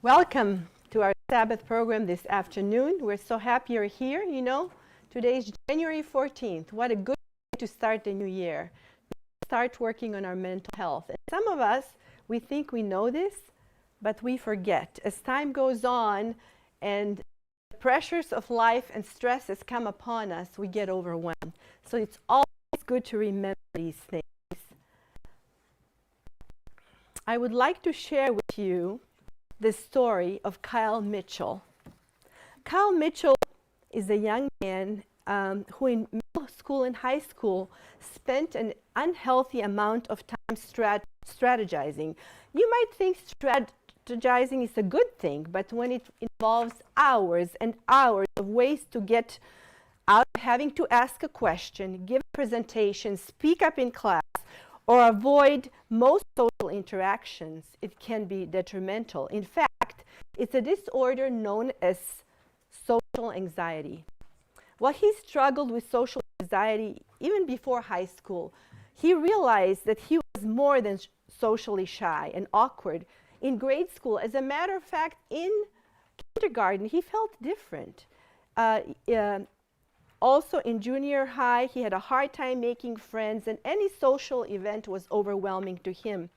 Welcome to our Sabbath program this afternoon. We're so happy you're here. You know, today is January 14th. What a good day to start the new year. Start working on our mental health. And some of us, we think we know this, but we forget. As time goes on and the pressures of life and stresses come upon us, we get overwhelmed. So it's always good to remember these things. I would like to share with you the story of Kyle Mitchell. Kyle Mitchell is a young man who in middle school and high school spent an unhealthy amount of time strategizing. You might think strategizing is a good thing, but when it involves hours and hours of ways to get out, having to ask a question, give a presentation, speak up in class, or avoid most social interactions, it can be detrimental. In fact, it's a disorder known as social anxiety. While he struggled with social anxiety even before high school, he realized that he was more than socially shy and awkward. In grade school, as a matter of fact, in kindergarten, he felt different. Also in junior high, he had a hard time making friends, and any social event was overwhelming to him.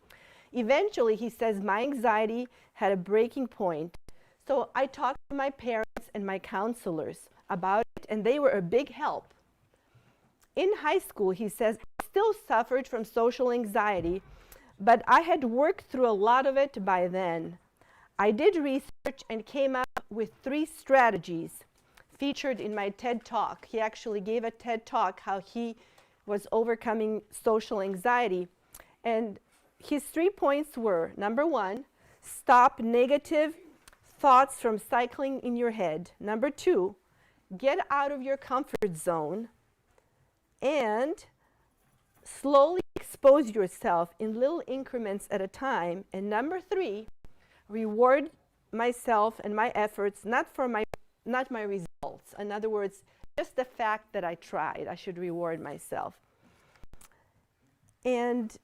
Eventually, he says, my anxiety had a breaking point. So I talked to my parents and my counselors about it, and they were a big help. In high school, he says, I still suffered from social anxiety, but I had worked through a lot of it by then. I did research and came up with 3 strategies featured in my TED Talk. He actually gave a TED Talk how he was overcoming social anxiety. And his 3 points were, number 1, stop negative thoughts from cycling in your head. Number 2, get out of your comfort zone and slowly expose yourself in little increments at a time. And number 3, reward myself and my efforts, not my results. In other words, just the fact that I tried, I should reward myself. And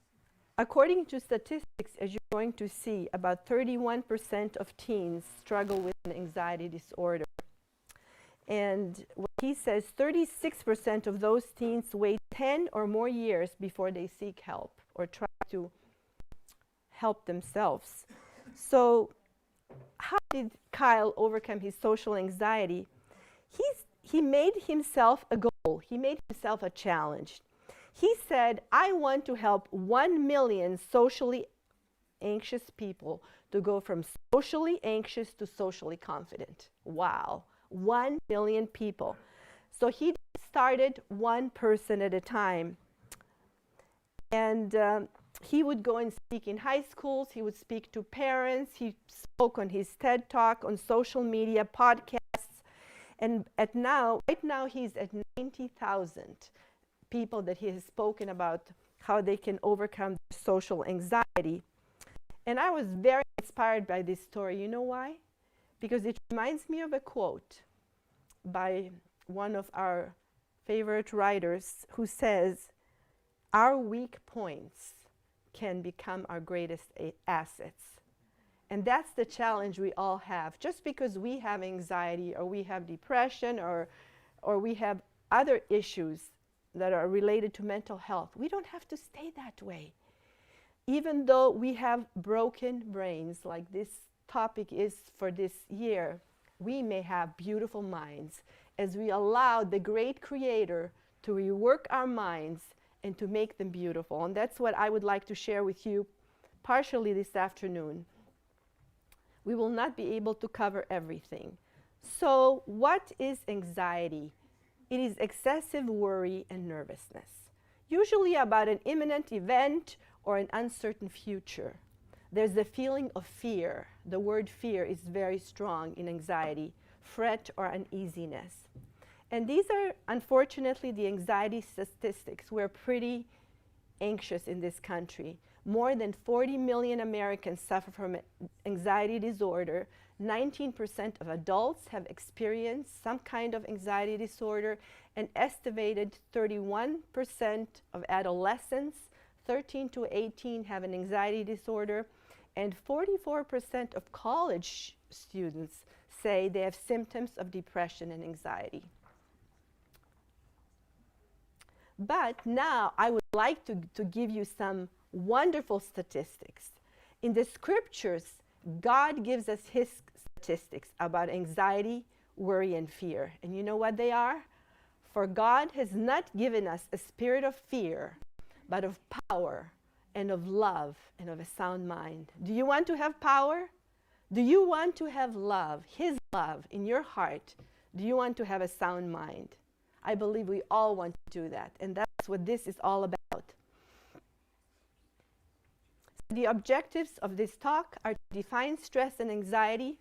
according to statistics, as you're going to see, about 31% of teens struggle with an anxiety disorder. And what he says, 36% of those teens wait 10 or more years before they seek help or try to help themselves. So how did Kyle overcome his social anxiety? He made himself a goal. He made himself a challenge. He said, I want to help 1 million socially anxious people to go from socially anxious to socially confident. Wow, 1 million people. So he started one person at a time. And he would go and speak in high schools. He would speak to parents. He spoke on his TED Talk, on social media, podcasts. And right now, he's at 90,000 people that he has spoken about how they can overcome social anxiety. And I was very inspired by this story. You know why? Because it reminds me of a quote by one of our favorite writers who says, our weak points can become our greatest assets. And that's the challenge we all have. Just because we have anxiety or we have depression or we have other issues that are related to mental health, we don't have to stay that way. Even though we have broken brains, like this topic is for this year, we may have beautiful minds as we allow the great Creator to rework our minds and to make them beautiful. And that's what I would like to share with you partially this afternoon. We will not be able to cover everything. So what is anxiety? It is excessive worry and nervousness, usually about an imminent event or an uncertain future. There's the feeling of fear. The word fear is very strong in anxiety, fret or uneasiness. And these are, unfortunately, the anxiety statistics. We're pretty anxious in this country. More than 40 million Americans suffer from anxiety disorder. 19% of adults have experienced some kind of anxiety disorder. An estimated 31% of adolescents, 13 to 18, have an anxiety disorder. And 44% of college students say they have symptoms of depression and anxiety. But now I would like to give you some wonderful statistics. In the scriptures, God gives us his statistics about anxiety, worry, and fear. And you know what they are? For God has not given us a spirit of fear, but of power and of love and of a sound mind. Do you want to have power? Do you want to have love, his love in your heart? Do you want to have a sound mind? I believe we all want to do that, and that's what this is all about. The objectives of this talk are to define stress and anxiety.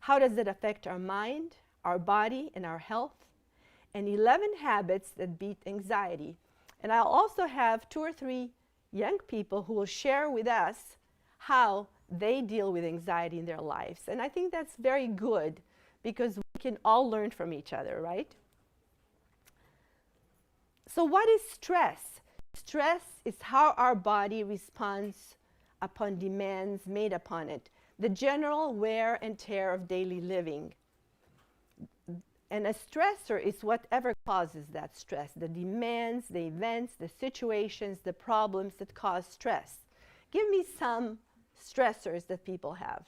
How does it affect our mind, our body, and our health? And 11 habits that beat anxiety. And I'll also have 2 or 3 young people who will share with us how they deal with anxiety in their lives. And I think that's very good because we can all learn from each other, right? So what is stress? Stress is how our body responds upon demands made upon it, the general wear and tear of daily living. And a stressor is whatever causes that stress, the demands, the events, the situations, the problems that cause stress. Give me some stressors that people have.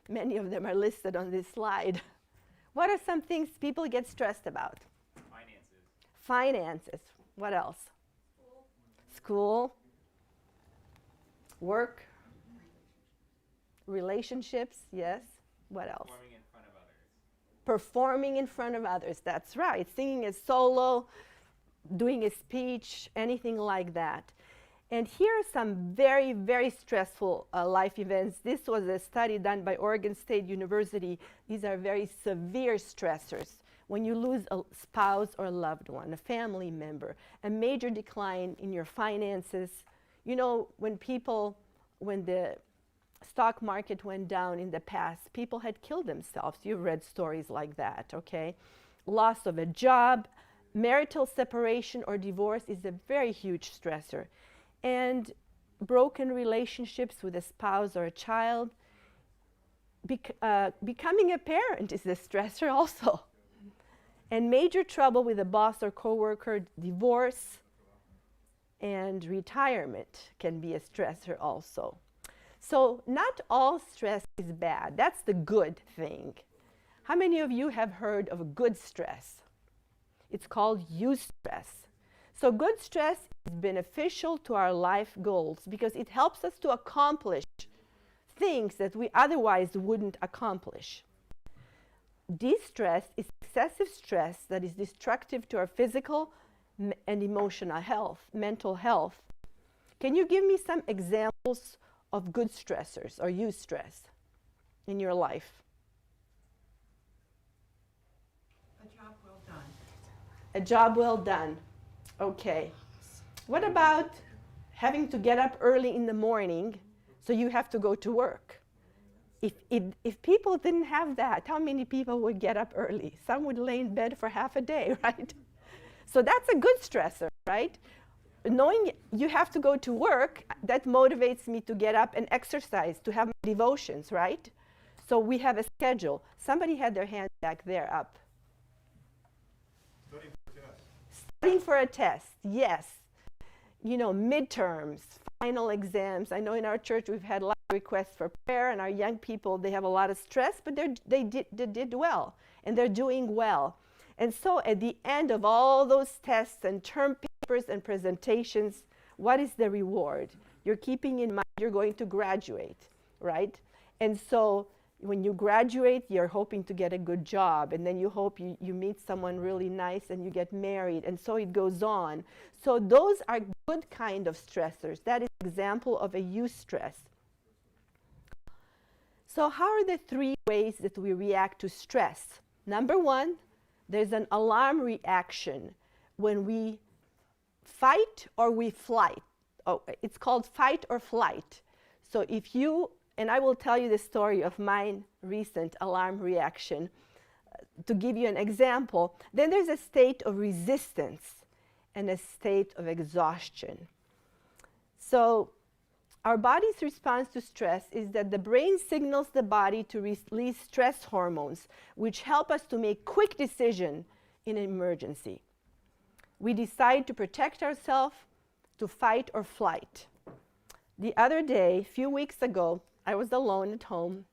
Many of them are listed on this slide. What are some things people get stressed about? Finances. What else? School. Work. Relationships. Yes. What else? Performing in front of others. Performing in front of others. That's right. Singing a solo, doing a speech, anything like that. And here are some very, very stressful life events. This was a study done by Oregon State University. These are very severe stressors. When you lose a spouse or a loved one, a family member, a major decline in your finances. You know, when the stock market went down in the past, people had killed themselves. You've read stories like that, okay? Loss of a job, marital separation or divorce is a very huge stressor. And broken relationships with a spouse or a child. Becoming a parent is a stressor also. And major trouble with a boss or coworker, divorce, and retirement can be a stressor also. So not all stress is bad. That's the good thing. How many of you have heard of good stress? It's called eustress. So good stress is beneficial to our life goals because it helps us to accomplish things that we otherwise wouldn't accomplish. Distress is excessive stress that is destructive to our physical and emotional health, mental health. Can you give me some examples of good stressors or eustress in your life? A job well done. A job well done. Okay. What about having to get up early in the morning so you have to go to work? If people didn't have that, how many people would get up early? Some would lay in bed for half a day, right? So that's a good stressor, right? Knowing you have to go to work, that motivates me to get up and exercise, to have my devotions, right? So we have a schedule. Somebody had their hand back there up. Studying for a test. Studying for a test, yes. You know, midterms, final exams. I know in our church we've had a lot of requests for prayer, and our young people, they have a lot of stress, but they did well, and they're doing well. And so at the end of all those tests and term papers and presentations, what is the reward? You're keeping in mind you're going to graduate, right? And so when you graduate, you're hoping to get a good job, and then you hope you meet someone really nice and you get married, and so it goes on. So those are good kind of stressors. That is an example of a eustress. So how are the 3 ways that we react to stress? Number 1, there's an alarm reaction when we fight or we flight. Oh, it's called fight or flight. So if you, and I will tell you the story of my recent alarm reaction to give you an example. Then there's a state of resistance and a state of exhaustion. So our body's response to stress is that the brain signals the body to release stress hormones, which help us to make quick decisions in an emergency. We decide to protect ourselves, to fight or flight. The other day, a few weeks ago, I was alone at home.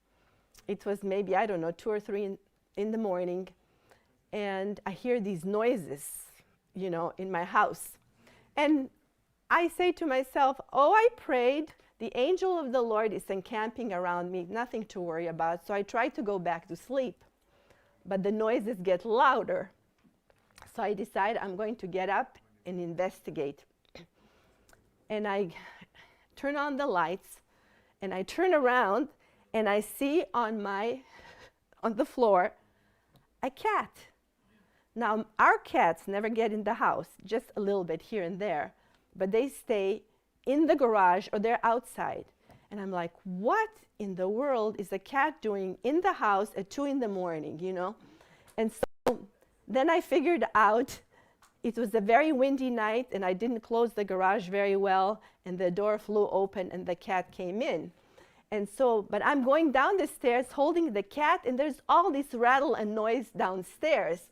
It was maybe, I don't know, 2 or 3 in the morning, and I hear these noises, you know, in my house. And I say to myself, oh, I prayed. The angel of the Lord is encamping around me, nothing to worry about. So I try to go back to sleep, but the noises get louder. So I decide I'm going to get up and investigate. And I turn on the lights, and I turn around, and I see on the floor a cat. Now, our cats never get in the house, just a little bit here and there, but they stay in the garage or they're outside. And I'm like, what in the world is a cat doing in the house at 2 in the morning, you know? And so then I figured out it was a very windy night, and I didn't close the garage very well, and the door flew open and the cat came in. And so, but I'm going down the stairs holding the cat, and there's all this rattle and noise downstairs.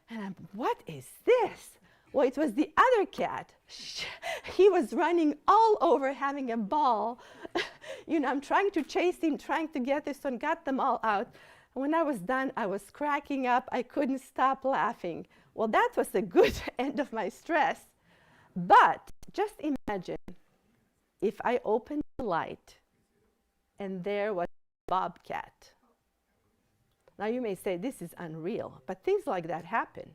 And I'm, what is this? Well, it was the other cat. He was running all over, having a ball. You know, I'm trying to chase him, trying to get this one, got them all out. And when I was done, I was cracking up. I couldn't stop laughing. Well, that was a good end of my stress. But just imagine if I opened the light and there was a bobcat. Now you may say, this is unreal, but things like that happen.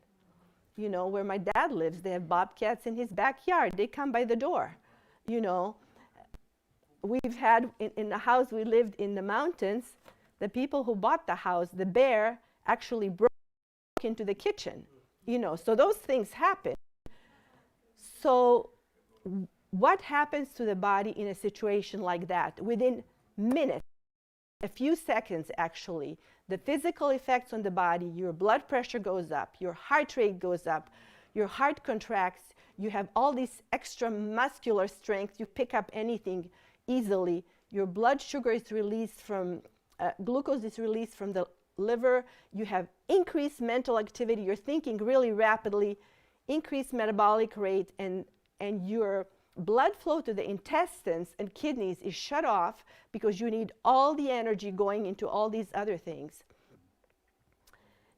You know, where my dad lives, they have bobcats in his backyard. They come by the door. You know, we've had, in the house we lived in the mountains, the people who bought the house, the bear actually broke into the kitchen. You know, so those things happen. So what happens to the body in a situation like that? Within minutes, a few seconds actually, the physical effects on the body, your blood pressure goes up, your heart rate goes up, your heart contracts, you have all this extra muscular strength, you pick up anything easily, your blood sugar is released from, glucose is released from the liver, you have increased mental activity, you're thinking really rapidly, increased metabolic rate, and your blood flow to the intestines and kidneys is shut off because you need all the energy going into all these other things.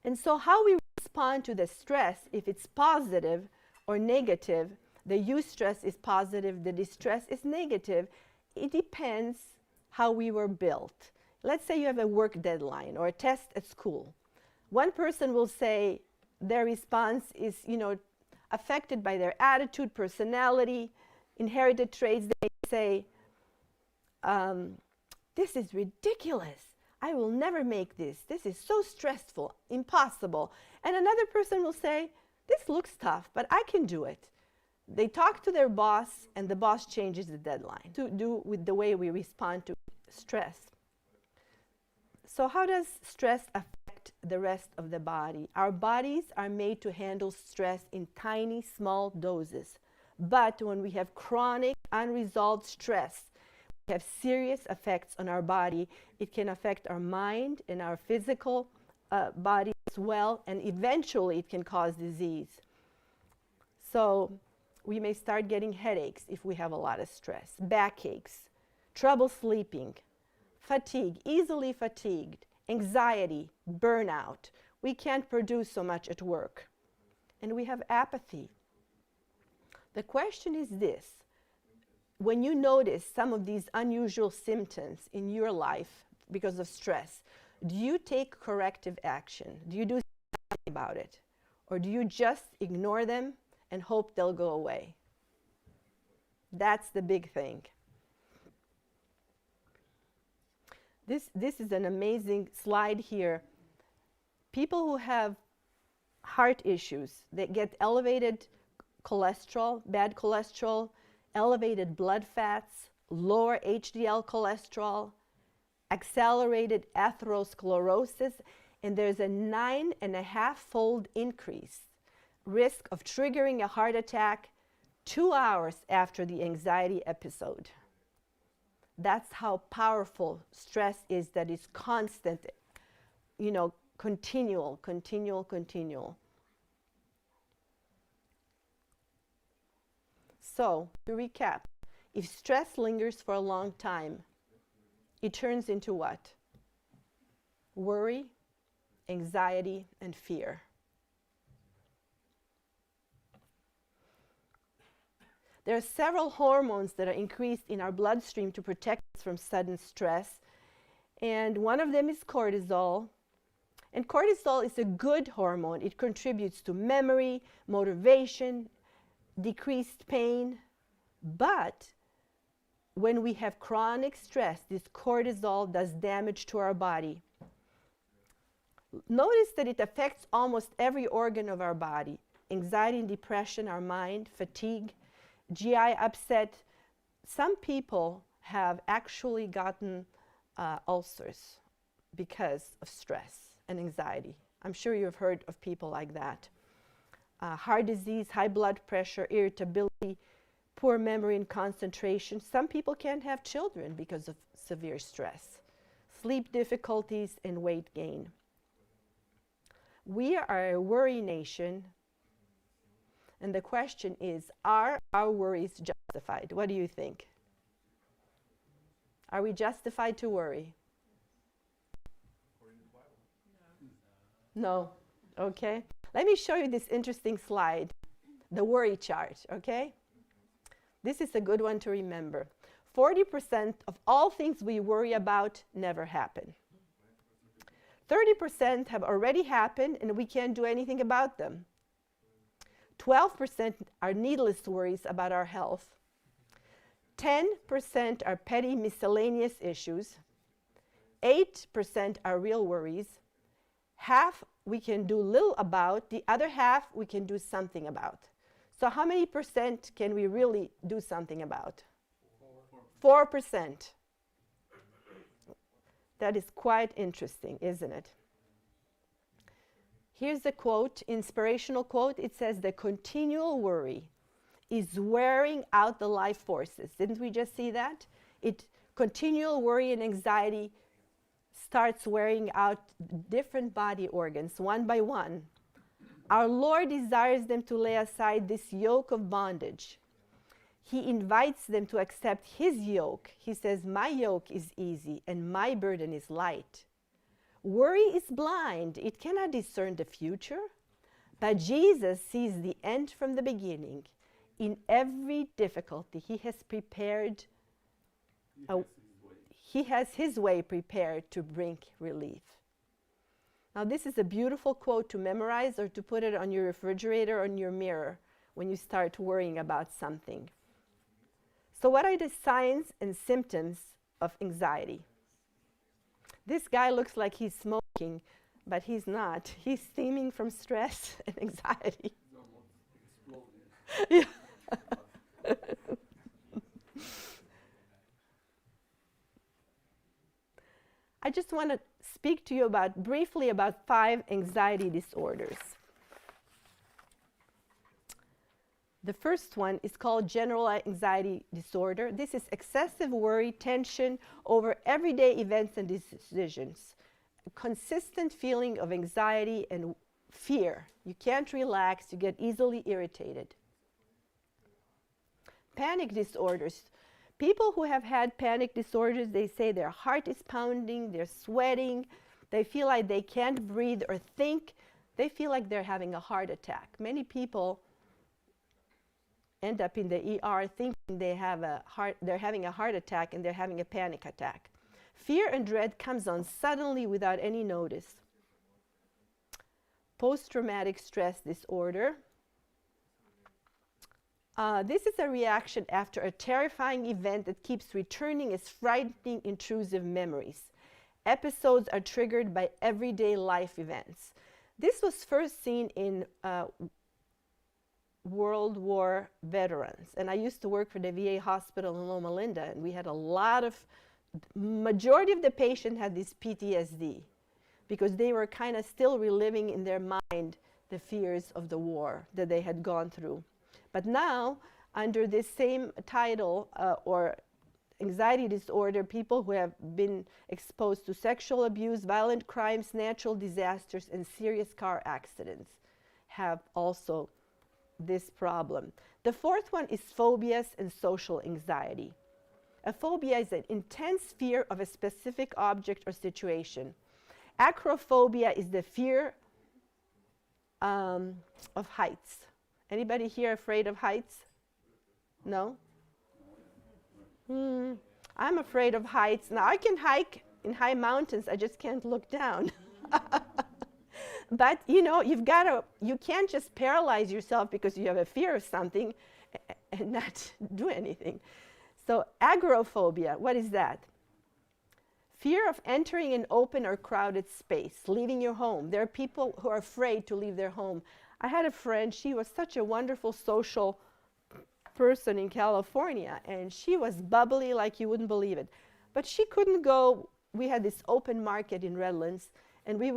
And so how we respond to the stress, if it's positive or negative, the eustress is positive, the distress is negative, it depends how we were built. Let's say you have a work deadline or a test at school. One person will say their response is, you know, affected by their attitude, personality, inherited traits. They say, this is ridiculous. I will never make this. This is so stressful, impossible. And another person will say, this looks tough, but I can do it. They talk to their boss, and the boss changes the deadline to do with the way we respond to stress. So how does stress affect the rest of the body? Our bodies are made to handle stress in tiny, small doses. But when we have chronic, unresolved stress, we have serious effects on our body. It can affect our mind and our physical body as well, and eventually it can cause disease. So we may start getting headaches if we have a lot of stress, backaches, trouble sleeping, fatigue, easily fatigued, anxiety, burnout. We can't produce so much at work. And we have apathy. The question is this: when you notice some of these unusual symptoms in your life because of stress, do you take corrective action? Do you do something about it? Or do you just ignore them and hope they'll go away? That's the big thing. This is an amazing slide here. People who have heart issues, they get elevated cholesterol, bad cholesterol, elevated blood fats, lower HDL cholesterol, accelerated atherosclerosis, and there's a 9.5-fold increase risk of triggering a heart attack 2 hours after the anxiety episode. That's how powerful stress is, that is constant, continual. So, to recap, if stress lingers for a long time, it turns into what? Worry, anxiety, and fear. There are several hormones that are increased in our bloodstream to protect us from sudden stress, and one of them is cortisol. And cortisol is a good hormone. It contributes to memory, motivation, decreased pain. But when we have chronic stress, this cortisol does damage to our body. Notice that it affects almost every organ of our body: anxiety and depression, our mind, fatigue, GI upset. Some people have actually gotten ulcers because of stress and anxiety. I'm sure you've heard of people like that. Heart disease, high blood pressure, irritability, poor memory and concentration. Some people can't have children because of severe stress. Sleep difficulties and weight gain. We are a worry nation, and the question is, are our worries justified? What do you think? Are we justified to worry? No. Okay. Let me show you this interesting slide, the worry chart, okay? This is a good one to remember. 40% of all things we worry about never happen. 30% have already happened and we can't do anything about them. 12% are needless worries about our health. 10% are petty miscellaneous issues. 8% are real worries. Half we can do little about, the other half we can do something about. So how many percent can we really do something about? 4%. That is quite interesting, isn't it? Here's a quote, inspirational quote. It says, "The continual worry is wearing out the life forces." Didn't we just see that? Continual worry and anxiety starts wearing out different body organs one by one. Our Lord desires them to lay aside this yoke of bondage. He invites them to accept His yoke. He says, "My yoke is easy and my burden is light." Worry is blind. It cannot discern the future. But Jesus sees the end from the beginning. In every difficulty, He has prepared, He has His way prepared to bring relief. Now, this is a beautiful quote to memorize or to put it on your refrigerator or on your mirror when you start worrying about something. So what are the signs and symptoms of anxiety? This guy looks like he's smoking, but he's not. He's steaming from stress and anxiety. Yeah. I just want to speak to you briefly about 5 anxiety disorders. The first one is called general anxiety disorder. This is excessive worry, tension over everyday events and decisions. A consistent feeling of anxiety and fear. You can't relax, you get easily irritated. Panic disorders. People who have had panic disorders, they say their heart is pounding, they're sweating, they feel like they can't breathe or think. They feel like they're having a heart attack. Many people end up in the ER thinking they're having a heart attack and they're having a panic attack. Fear and dread comes on suddenly without any notice. Post-traumatic stress disorder. This is a reaction after a terrifying event that keeps returning as frightening, intrusive memories. Episodes are triggered by everyday life events. This was first seen in World War veterans. And I used to work for the VA hospital in Loma Linda, and we had majority of the patients had this PTSD because they were kind of still reliving in their mind the fears of the war that they had gone through. But now, under this same title or anxiety disorder, people who have been exposed to sexual abuse, violent crimes, natural disasters, and serious car accidents have also this problem. The fourth one is phobias and social anxiety. A phobia is an intense fear of a specific object or situation. Acrophobia is the fear of heights. Anybody here afraid of heights? No? I'm afraid of heights. Now I can hike in high mountains, I just can't look down. But you know, you can't just paralyze yourself because you have a fear of something and not do anything. So agoraphobia, what is that? Fear of entering an open or crowded space, leaving your home. There are people who are afraid to leave their home. I had a friend, she was such a wonderful social person in California, and she was bubbly like you wouldn't believe it. But she couldn't go. We had this open market in Redlands, and we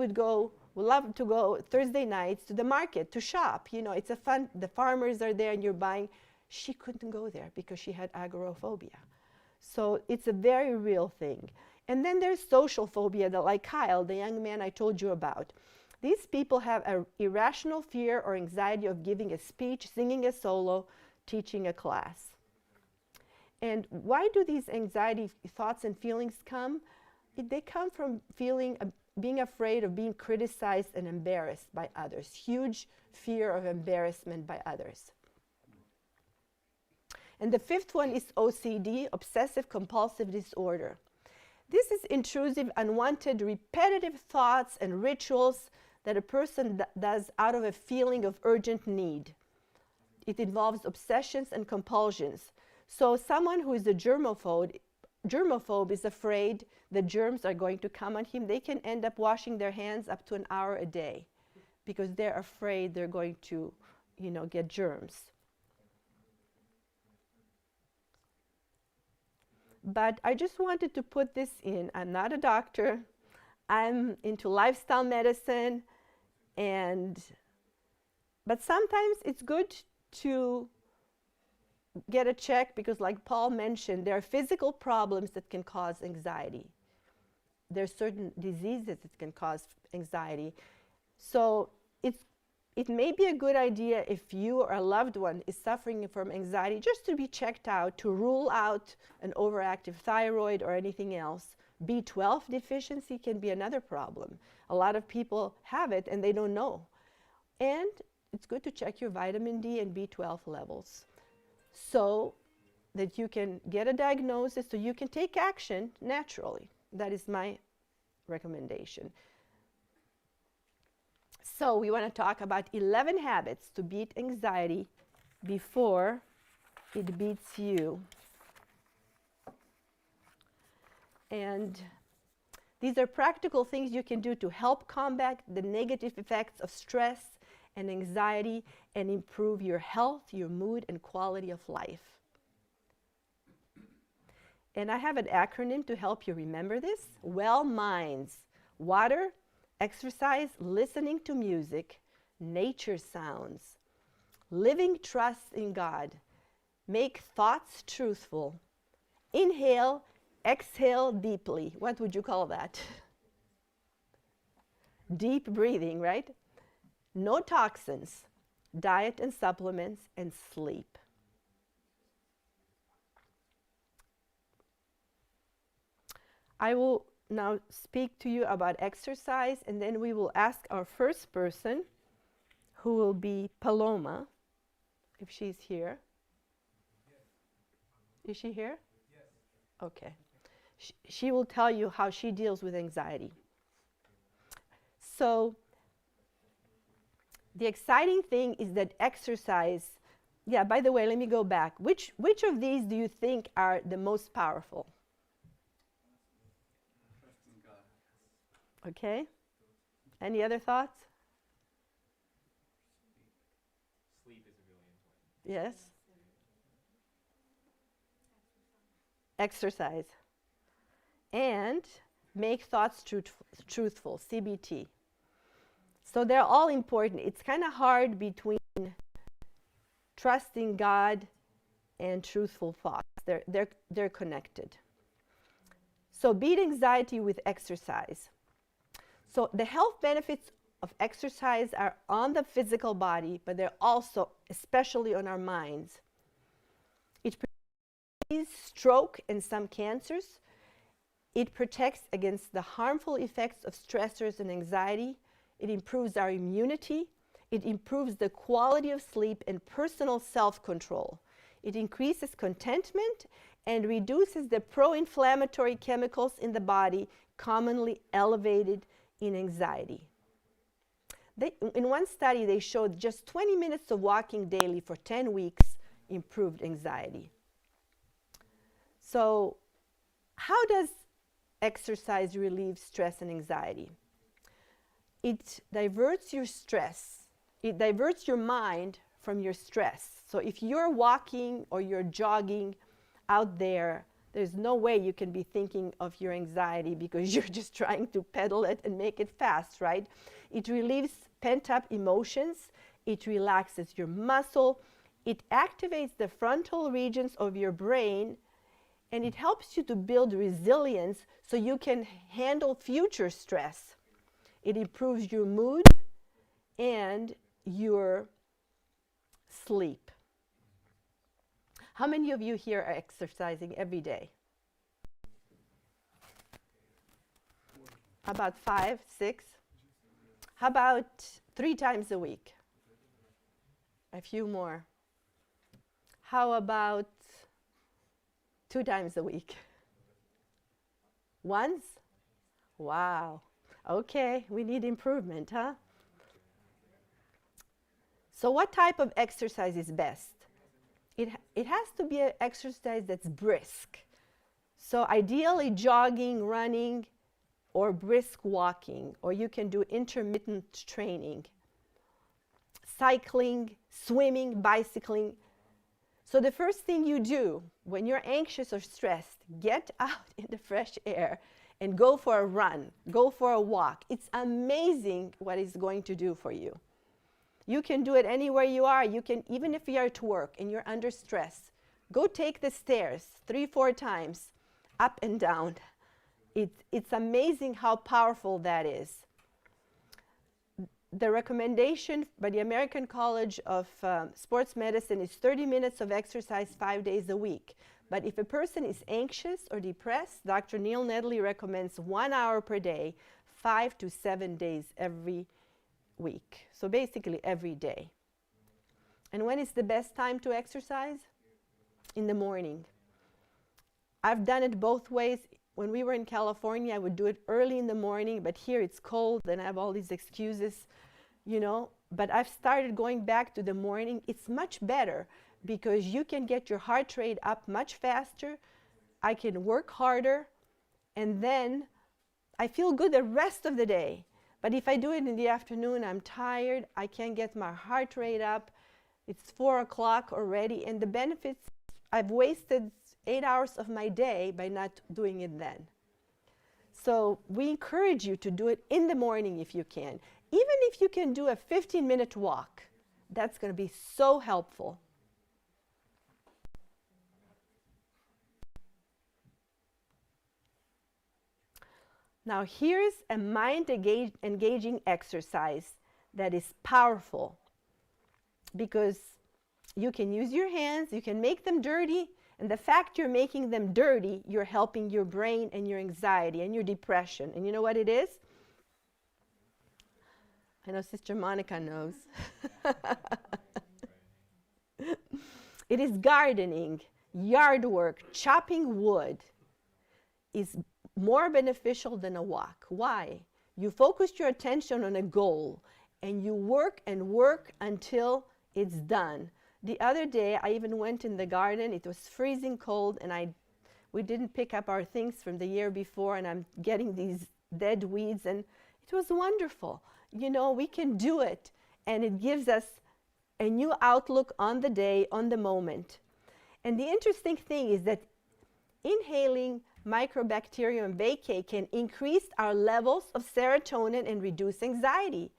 love to go Thursday nights to the market to shop. You know, it's a fun, the farmers are there and you're buying. She couldn't go there because she had agoraphobia. So it's a very real thing. And then there's social phobia, like Kyle, the young man I told you about. These people have an irrational fear or anxiety of giving a speech, singing a solo, teaching a class. And why do these anxiety thoughts and feelings come? They come from being afraid of being criticized and embarrassed by others. Huge fear of embarrassment by others. And the fifth one is OCD, obsessive compulsive disorder. This is intrusive, unwanted, repetitive thoughts and rituals that a person does out of a feeling of urgent need. It involves obsessions and compulsions. So someone who is a germaphobe is afraid the germs are going to come on him. They can end up washing their hands up to an hour a day because they're afraid they're going to, get germs. But I just wanted to put this in. I'm not a doctor. I'm into lifestyle medicine, but sometimes it's good to get a check because, like Paul mentioned, there are physical problems that can cause anxiety. There are certain diseases that can cause anxiety. So it may be a good idea if you or a loved one is suffering from anxiety just to be checked out to rule out an overactive thyroid or anything else. B12 deficiency can be another problem. A lot of people have it and they don't know. And it's good to check your vitamin D and B12 levels so that you can get a diagnosis so you can take action naturally. That is my recommendation. So we want to talk about 11 habits to beat anxiety before it beats you. And these are practical things you can do to help combat the negative effects of stress and anxiety and improve your health, your mood, and quality of life. And I have an acronym to help you remember this. Well minds: water, exercise, listening to music, nature sounds, living trust in God, make thoughts truthful, inhale, exhale deeply. What would you call that? Deep breathing, right? No toxins, diet and supplements, and sleep. I will now speak to you about exercise, and then we will ask our first person, who will be Paloma, if she's here. Is she here? Yes. Okay. She will tell you how she deals with anxiety. So the exciting thing is that exercise, by the way, let me go back. Which of these do you think are the most powerful? Trusting God. Okay. Any other thoughts? Sleep is really important. Yes. Exercise. And make thoughts truthful, CBT. So they're all important. It's kind of hard between trusting God and truthful thoughts. they're connected. So beat anxiety with exercise. So the health benefits of exercise are on the physical body, but they're also especially on our minds. It prevents stroke and some cancers. It protects against the harmful effects of stressors and anxiety. It improves our immunity. It improves the quality of sleep and personal self-control. It increases contentment and reduces the pro-inflammatory chemicals in the body commonly elevated in anxiety. In one study, they showed just 20 minutes of walking daily for 10 weeks improved anxiety. So, how does exercise relieve stress and anxiety? It diverts your stress. It diverts your mind from your stress. So if you're walking or you're jogging out there, there's no way you can be thinking of your anxiety because you're just trying to pedal it and make it fast, right? It relieves pent-up emotions. It relaxes your muscle. It activates the frontal regions of your brain, and it helps you to build resilience so you can handle future stress. It improves your mood and your sleep. How many of you here are exercising every day? About 5, 6? How about 3 times a week? A few more. How about 2 times a week? Once? Wow. Okay, we need improvement, huh? So what type of exercise is best? It has to be an exercise that's brisk. So ideally jogging, running, or brisk walking, or you can do intermittent training. Cycling, swimming, bicycling. So the first thing you do when you're anxious or stressed, get out in the fresh air and go for a run, go for a walk. It's amazing what it's going to do for you. You can do it anywhere you are. You can, even if you're at work and you're under stress, go take the stairs 3, 4 times, up and down. It's amazing how powerful that is. The recommendation by the American College of Sports Medicine is 30 minutes of exercise 5 days a week. But if a person is anxious or depressed, Dr. Neil Nedley recommends 1 hour per day, 5 to 7 days every week. So basically every day. And when is the best time to exercise? In the morning. I've done it both ways. When we were in California, I would do it early in the morning, but here it's cold and I have all these excuses, you know. But I've started going back to the morning. It's much better because you can get your heart rate up much faster. I can work harder, and then I feel good the rest of the day. But if I do it in the afternoon, I'm tired, I can't get my heart rate up. It's 4 o'clock already, and the benefits, I've wasted 8 hours of my day by not doing it then. So we encourage you to do it in the morning if you can. Even if you can do a 15-minute walk, that's going to be so helpful. Now here's a mind-engaging exercise that is powerful because you can use your hands, you can make them dirty, and the fact you're making them dirty, you're helping your brain and your anxiety and your depression. And you know what it is? I know Sister Monica knows. It is gardening, yard work, chopping wood is more beneficial than a walk. Why? You focus your attention on a goal and you work and work until it's done. The other day I even went in the garden. It was freezing cold and we didn't pick up our things from the year before, and I'm getting these dead weeds, and it was wonderful. You know, we can do it, and it gives us a new outlook on the day, on the moment. And the interesting thing is that inhaling Microbacterium vaccae can increase our levels of serotonin and reduce anxiety.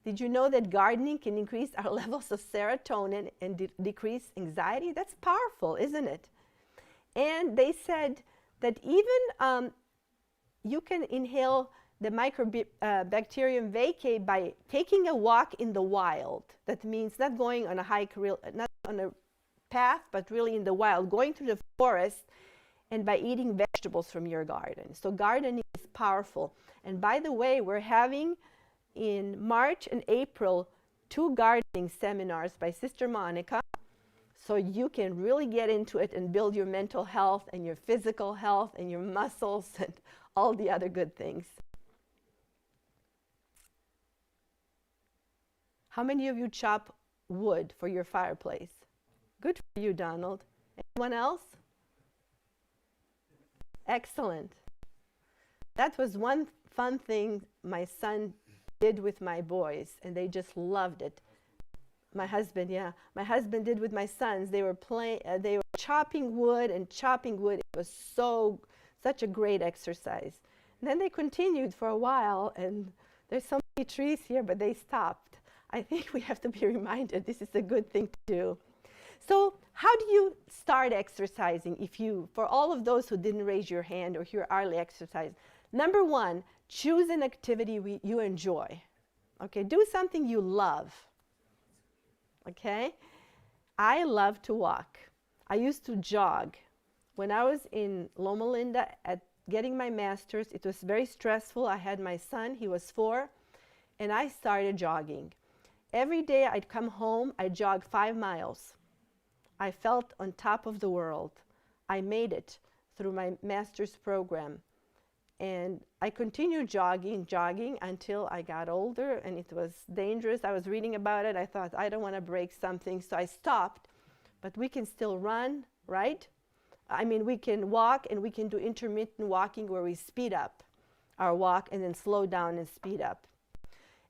Did you know that gardening can increase our levels of serotonin and decrease anxiety? That's powerful, isn't it? And they said that even you can inhale the Microbacterium vaccae by taking a walk in the wild. That means not going on a hike, not on a path, but really in the wild, going through the forest, and by eating vegetables from your garden. So gardening is powerful. And by the way, we're having in March and April 2 gardening seminars by Sister Monica. So you can really get into it and build your mental health and your physical health and your muscles and all the other good things. How many of you chop wood for your fireplace? Good for you, Donald. Anyone else? Excellent. That was one fun thing my son did with my boys, and they just loved it. My husband did with my sons. They were chopping wood and chopping wood. It was such a great exercise. And then they continued for a while, and there's so many trees here, but they stopped. I think we have to be reminded this is a good thing to do. So how do you start exercising for all of those who didn't raise your hand or who are hardly exercise? Number one, choose an activity you enjoy. Okay, do something you love. Okay? I love to walk. I used to jog. When I was in Loma Linda getting my master's, it was very stressful. I had my son, he was 4, and I started jogging. Every day I'd come home, I'd jog 5 miles. I felt on top of the world. I made it through my master's program. And I continued jogging until I got older, and it was dangerous. I was reading about it. I thought, I don't want to break something, so I stopped. But we can still run, right? I mean, we can walk, and we can do intermittent walking where we speed up our walk and then slow down and speed up.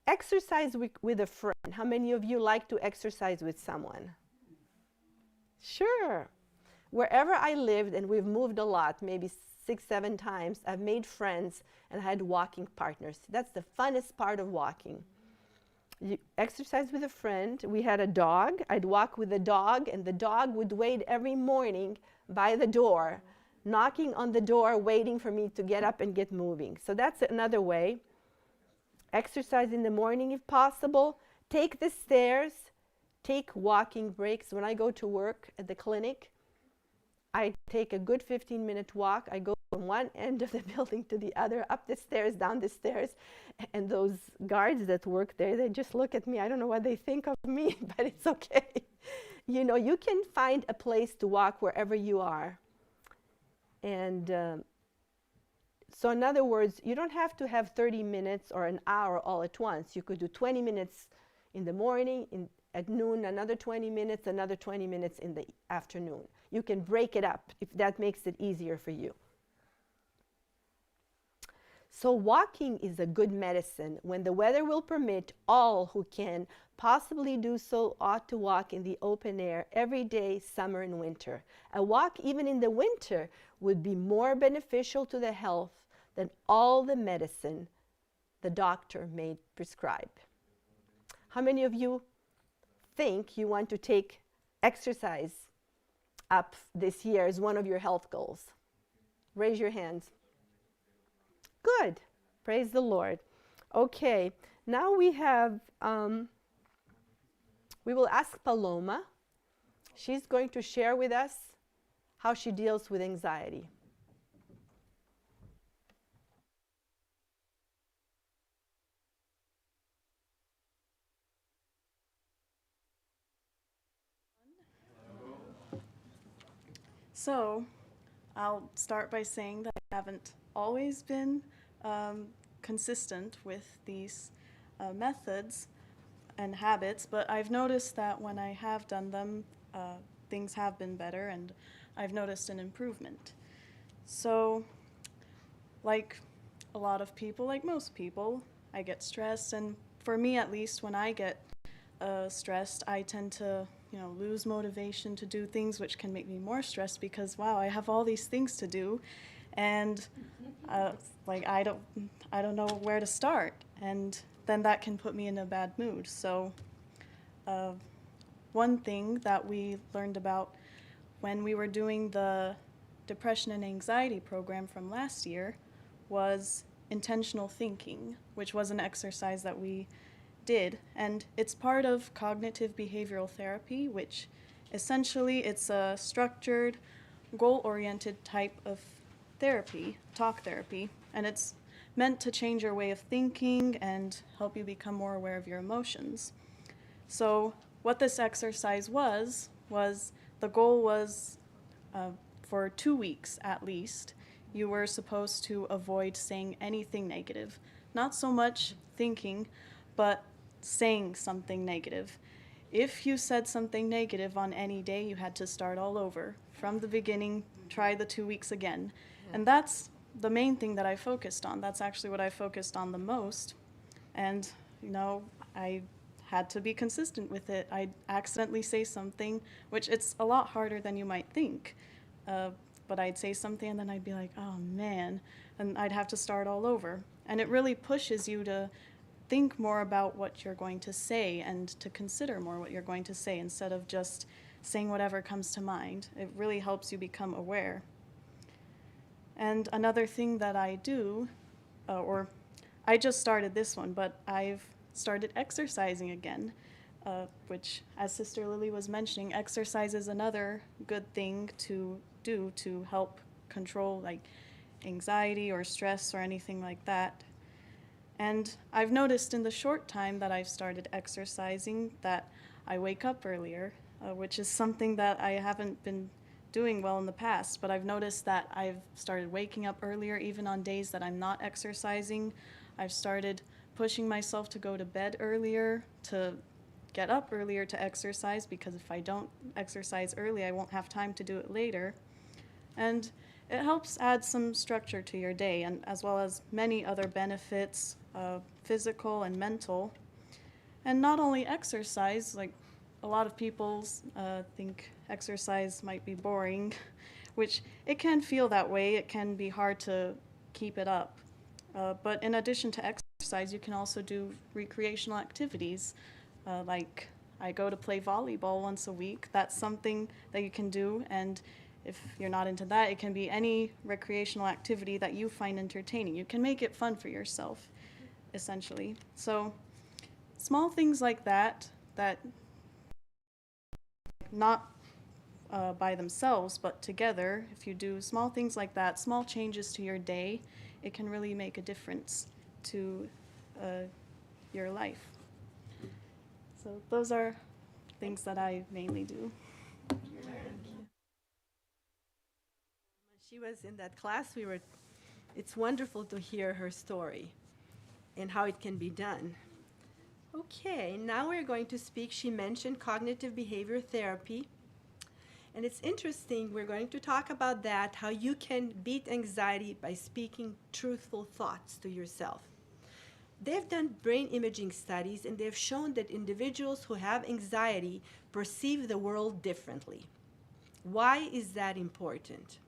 Exercise with a friend. How many of you like to exercise with someone? Sure. Wherever I lived, and we've moved a lot, maybe 6, 7 times, I've made friends and had walking partners. That's the funnest part of walking. You exercise with a friend. We had a dog. I'd walk with the dog, and the dog would wait every morning by the door, knocking on the door, waiting for me to get up and get moving. So that's another way. Exercise in the morning if possible. Take the stairs. Take walking breaks. When I go to work at the clinic, I take a good 15-minute walk. I go from one end of the building to the other, up the stairs, down the stairs. And those guards that work there, they just look at me. I don't know what they think of me, but it's okay. You know, you can find a place to walk wherever you are. And so in other words, you don't have to have 30 minutes or an hour all at once. You could do 20 minutes in the morning, at noon, another 20 minutes, another 20 minutes in the afternoon. You can break it up if that makes it easier for you. So walking is a good medicine. When the weather will permit, all who can possibly do so ought to walk in the open air every day, summer and winter. A walk even in the winter would be more beneficial to the health than all the medicine the doctor may prescribe. How many of you think you want to take exercise up this year as one of your health goals? Raise your hands. Good. Praise the Lord. Okay, now we have, we will ask Paloma. She's going to share with us how she deals with anxiety. So, I'll start by saying that I haven't always been consistent with these methods and habits, but I've noticed that when I have done them, things have been better, and I've noticed an improvement. So, like a lot of people, like most people, I get stressed, and for me at least, when I get stressed, I tend to lose motivation to do things, which can make me more stressed because, wow, I have all these things to do, and like I don't know where to start, and then that can put me in a bad mood. So one thing that we learned about when we were doing the depression and anxiety program from last year was intentional thinking, which was an exercise that we did. And it's part of cognitive behavioral therapy, which essentially it's a structured, goal-oriented type of therapy, talk therapy, and it's meant to change your way of thinking and help you become more aware of your emotions. So what this exercise was the goal was for 2 weeks at least, you were supposed to avoid saying anything negative. Not so much thinking, but saying something negative. If you said something negative on any day, you had to start all over. From the beginning, try the 2 weeks again. And that's the main thing that I focused on. That's actually what I focused on the most. And, you know, I had to be consistent with it. I'd accidentally say something, which it's a lot harder than you might think. But I'd say something and then I'd be like, oh man, and I'd have to start all over. And it really pushes you to think more about what you're going to say and to consider more what you're going to say instead of just saying whatever comes to mind. It really helps you become aware. And another thing that I do, or I just started this one, but I've started exercising again, which, as Sister Lily was mentioning, exercise is another good thing to do to help control like anxiety or stress or anything like that. And I've noticed in the short time that I've started exercising that I wake up earlier, which is something that I haven't been doing well in the past, but I've noticed that I've started waking up earlier even on days that I'm not exercising. I've started pushing myself to go to bed earlier, to get up earlier to exercise, because if I don't exercise early, I won't have time to do it later. And it helps add some structure to your day, and as well as many other benefits, physical and mental. And not only exercise, like a lot of people think exercise might be boring, which it can feel that way. It can be hard to keep it up. But in addition to exercise, you can also do recreational activities. Like I go to play volleyball once a week. That's something that you can do. And if you're not into that, it can be any recreational activity that you find entertaining. You can make it fun for yourself, essentially. So small things like that, that not by themselves, but together, if you do small things like that, small changes to your day, it can really make a difference to your life. So those are things that I mainly do. She was in that class, it's wonderful to hear her story and how it can be done. Okay, now we're going to speak. She mentioned cognitive behavior therapy. And it's interesting, we're going to talk about that, how you can beat anxiety by speaking truthful thoughts to yourself. They've done brain imaging studies, and they've shown that individuals who have anxiety perceive the world differently. Why is that important?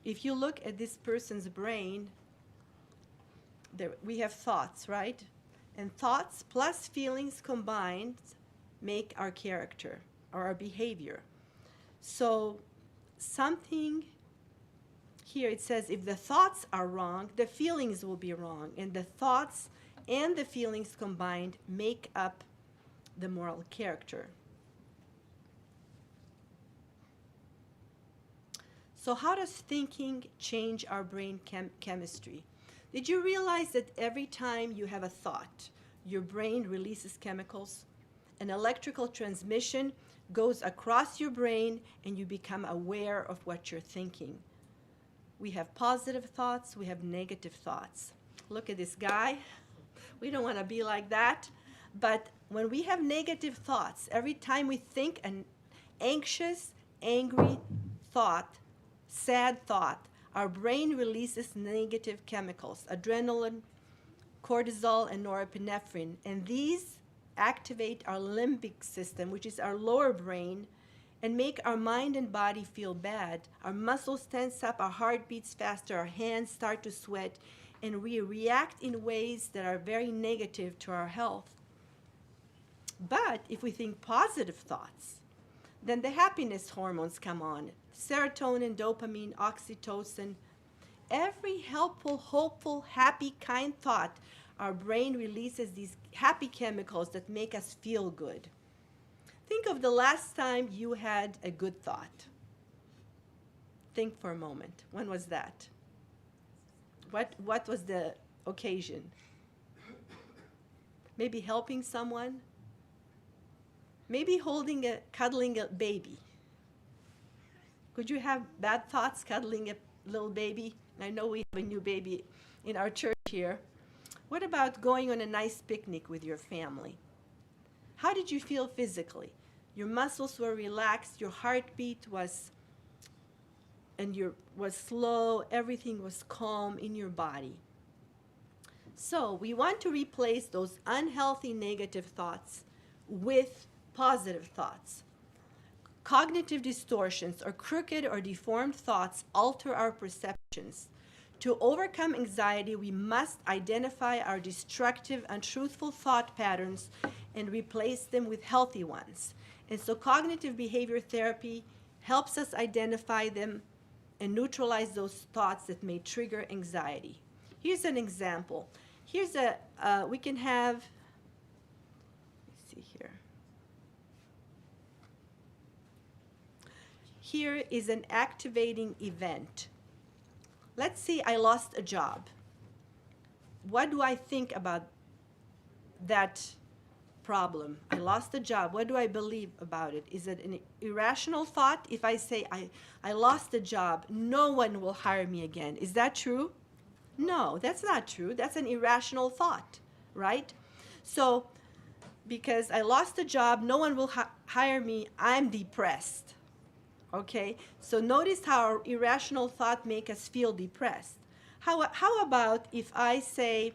If you look at this person's brain, we have thoughts, right? And thoughts plus feelings combined make our character or our behavior. So something here, it says if the thoughts are wrong, the feelings will be wrong. And the thoughts and the feelings combined make up the moral character. So how does thinking change our brain chemistry? Did you realize that every time you have a thought, your brain releases chemicals? An electrical transmission goes across your brain and you become aware of what you're thinking. We have positive thoughts, we have negative thoughts. Look at this guy. We don't want to be like that. But when we have negative thoughts, every time we think an anxious, angry thought, sad thought, our brain releases negative chemicals, adrenaline, cortisol, and norepinephrine. And these activate our limbic system, which is our lower brain, and make our mind and body feel bad. Our muscles tense up, our heart beats faster, our hands start to sweat, and we react in ways that are very negative to our health. But if we think positive thoughts, then the happiness hormones come on, serotonin, dopamine, oxytocin. Every helpful, hopeful, happy, kind thought, our brain releases these happy chemicals that make us feel good. Think of the last time you had a good thought. Think for a moment. When was that? What was the occasion? Maybe helping someone? Maybe cuddling a baby. Could you have bad thoughts cuddling a little baby? I know we have a new baby in our church here. What about going on a nice picnic with your family? How did you feel physically? Your muscles were relaxed, your heartbeat was slow, everything was calm in your body. So we want to replace those unhealthy negative thoughts with positive thoughts. Cognitive distortions or crooked or deformed thoughts alter our perceptions. To overcome anxiety, we must identify our destructive, untruthful thought patterns and replace them with healthy ones. And so cognitive behavior therapy helps us identify them and neutralize those thoughts that may trigger anxiety. Here's an example. We can have, let's see here. Here is an activating event. Let's say I lost a job. What do I think about that problem? I lost a job. What do I believe about it? Is it an irrational thought? If I say I lost a job, no one will hire me again. Is that true? No, that's not true. That's an irrational thought, right? So because I lost a job, no one will hire me, I'm depressed. Okay, so notice how our irrational thought make us feel depressed. How about if I say,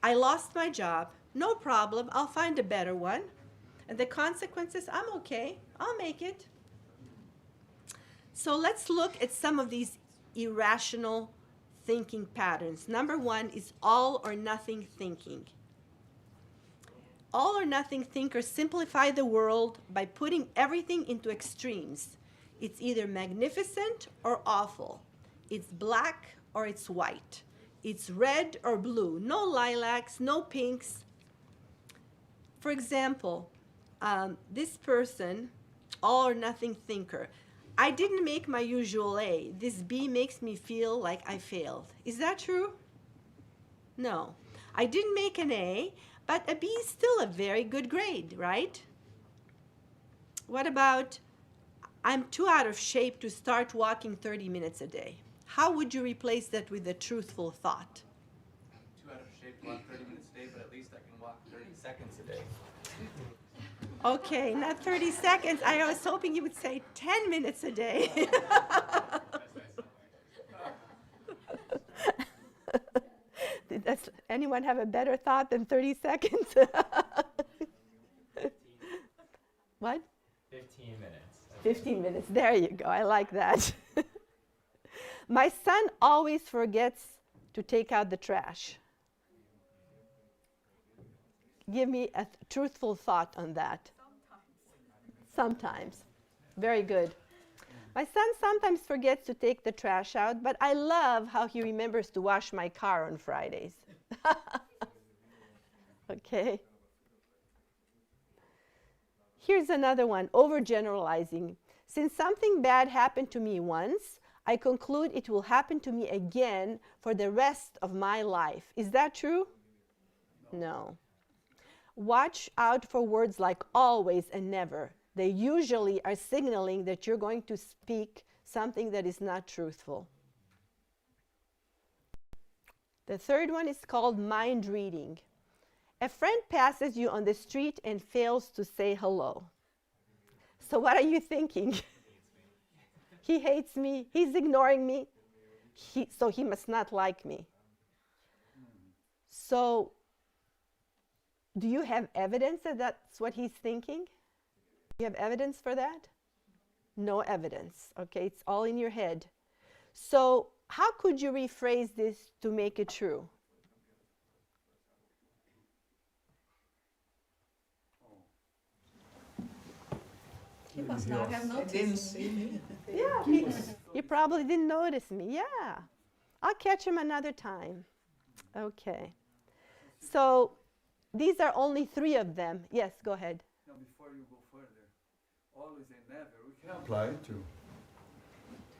I lost my job, no problem, I'll find a better one. And the consequences, I'm okay, I'll make it. So let's look at some of these irrational thinking patterns. Number one is all or nothing thinking. All or nothing thinkers simplify the world by putting everything into extremes. It's either magnificent or awful. It's black or it's white. It's red or blue. No lilacs, no pinks. For example, this person, all or nothing thinker, I didn't make my usual A. This B makes me feel like I failed. Is that true? No. I didn't make an A, but a B is still a very good grade, right? What about, I'm too out of shape to start walking 30 minutes a day. How would you replace that with a truthful thought? Too out of shape to walk 30 minutes a day, but at least I can walk 30 seconds a day. Okay, not 30 seconds. I was hoping you would say 10 minutes a day. Does anyone have a better thought than 30 seconds? What? 15 minutes. 15 minutes. There you go. I like that. My son always forgets to take out the trash. Give me a truthful thought on that. Sometimes. Very good. My son sometimes forgets to take the trash out, but I love how he remembers to wash my car on Fridays. Okay. Here's another one, overgeneralizing. Since something bad happened to me once, I conclude it will happen to me again for the rest of my life. Is that true? No. Watch out for words like always and never. They usually are signaling that you're going to speak something that is not truthful. The third one is called mind reading. A friend passes you on the street and fails to say hello. So what are you thinking? He hates me. He's ignoring me. So he must not like me. So do you have evidence that that's what he's thinking? Do you have evidence for that? No evidence. Okay, it's all in your head. So how could you rephrase this to make it true? He must not have noticed. Didn't see me. Yeah, he probably didn't notice me. Yeah. I'll catch him another time. Okay. So these are only 3 of them. Yes, go ahead. Now, before you go further, always and never, we can apply to.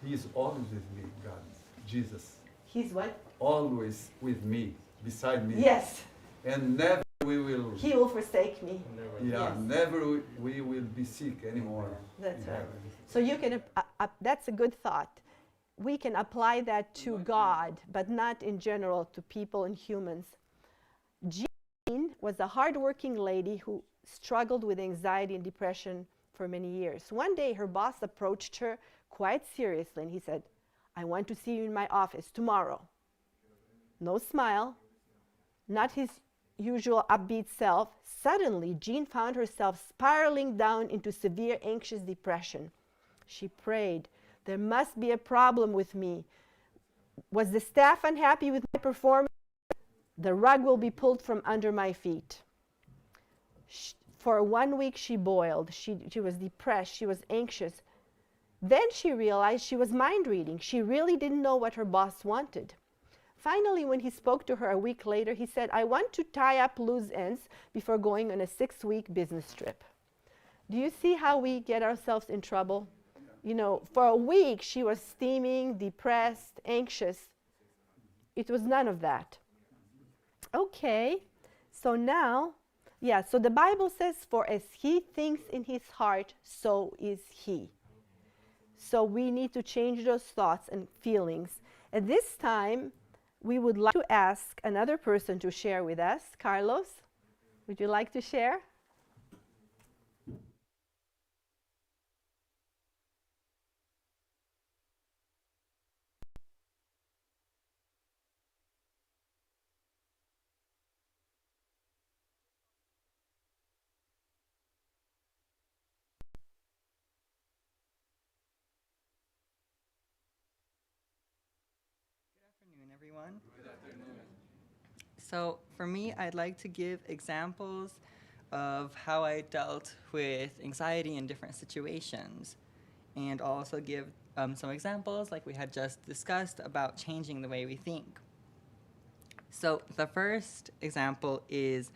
He is always with me, God, Jesus. He's what? Always with me, beside me. Yes. And never we will, He will forsake me. yeah, Yes. never we will be sick anymore. That's in right. heaven. So you can, that's a good thought. We can apply that to God, but not in general to people and humans. Jean was a hardworking lady who struggled with anxiety and depression for many years. One day her boss approached her quite seriously and he said, "I want to see you in my office tomorrow." No smile, not his usual upbeat self. Suddenly, Jean found herself spiraling down into severe anxious depression. She prayed, "There must be a problem with me. Was the staff unhappy with my performance? The rug will be pulled from under my feet." For 1 week she boiled. She was depressed. She was anxious. Then she realized she was mind reading. She really didn't know what her boss wanted. Finally, when he spoke to her a week later, he said, "I want to tie up loose ends before going on a 6-week business trip." Do you see how we get ourselves in trouble? You know, for a week she was steaming, depressed, anxious. It was none of that. Okay, so now, yeah, so the Bible says, "For as he thinks in his heart, so is he." So we need to change those thoughts and feelings. At this time, we would like to ask another person to share with us. Carlos, would you like to share? Afternoon, everyone. So for me, I'd like to give examples of how I dealt with anxiety in different situations, and also give some examples, like we had just discussed, about changing the way we think. So the first example is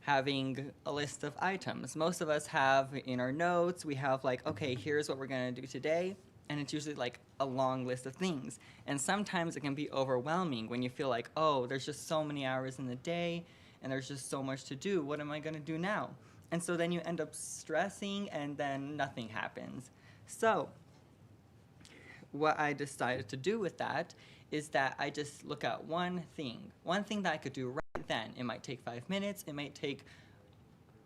having a list of items. Most of us have in our notes, we have like, okay, here's what we're gonna do today. And it's usually like a long list of things. And sometimes it can be overwhelming when you feel like, oh, there's just so many hours in the day and there's just so much to do. What am I gonna do now? And so then you end up stressing and then nothing happens. So what I decided to do with that is that I just look at one thing that I could do right then. It might take 5 minutes, it might take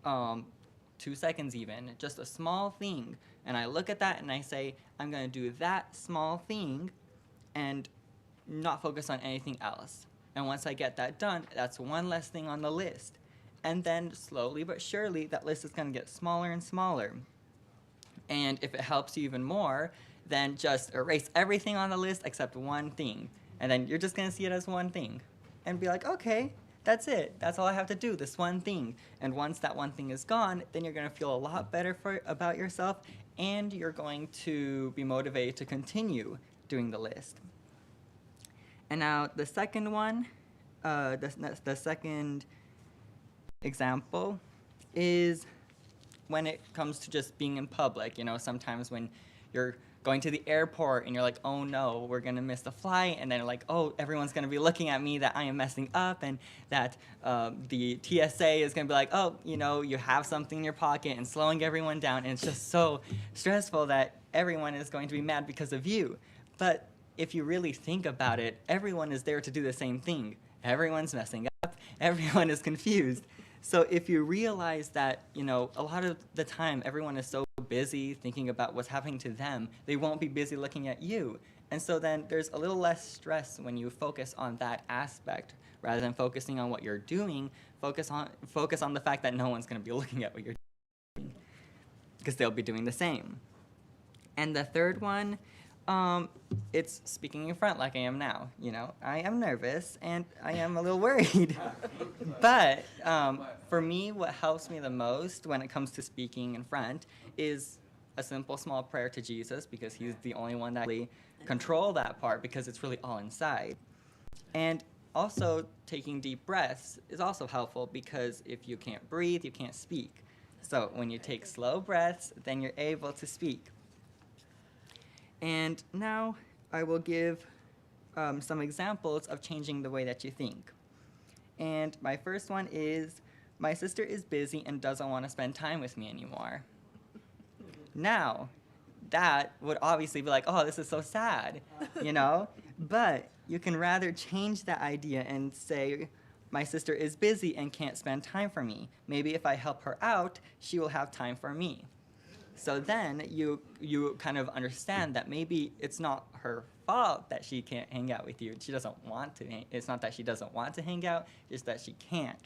2 seconds even, just a small thing. And I look at that and I say, I'm gonna do that small thing and not focus on anything else. And once I get that done, that's one less thing on the list. And then slowly but surely, that list is gonna get smaller and smaller. And if it helps you even more, then just erase everything on the list except one thing. And then you're just gonna see it as one thing. And be like, okay, that's it. That's all I have to do, this one thing. And once that one thing is gone, then you're gonna feel a lot better about yourself, and you're going to be motivated to continue doing the list. And now the second one, the second example is when it comes to just being in public. You know, sometimes when you're going to the airport and you're like, oh no, we're gonna miss the flight, and then you're like, oh, everyone's gonna be looking at me that I am messing up, and that the TSA is gonna be like, oh, you know, you have something in your pocket, and slowing everyone down, and it's just so stressful that everyone is going to be mad because of you. But if you really think about it, everyone is there to do the same thing. Everyone's messing up, everyone is confused. So if you realize that, you know, a lot of the time everyone is so busy thinking about what's happening to them, they won't be busy looking at you. And so then there's a little less stress when you focus on that aspect rather than focusing on what you're doing. Focus on the fact that no one's going to be looking at what you're doing, because they'll be doing the same. And the third one, it's speaking in front like I am now. You know, I am nervous and I am a little worried. But for me, what helps me the most when it comes to speaking in front is a simple small prayer to Jesus, because he's the only one that really control that part, because it's really all inside. And also taking deep breaths is also helpful, because if you can't breathe, you can't speak. So when you take slow breaths, then you're able to speak. And now I will give some examples of changing the way that you think. And my first one is, my sister is busy and doesn't want to spend time with me anymore. Now, that would obviously be like, oh, this is so sad, you know? But you can rather change that idea and say, my sister is busy and can't spend time for me. Maybe if I help her out, she will have time for me. So then you kind of understand that maybe it's not her fault that she can't hang out with you. She doesn't want to. It's not that she doesn't want to hang out, it's that she can't.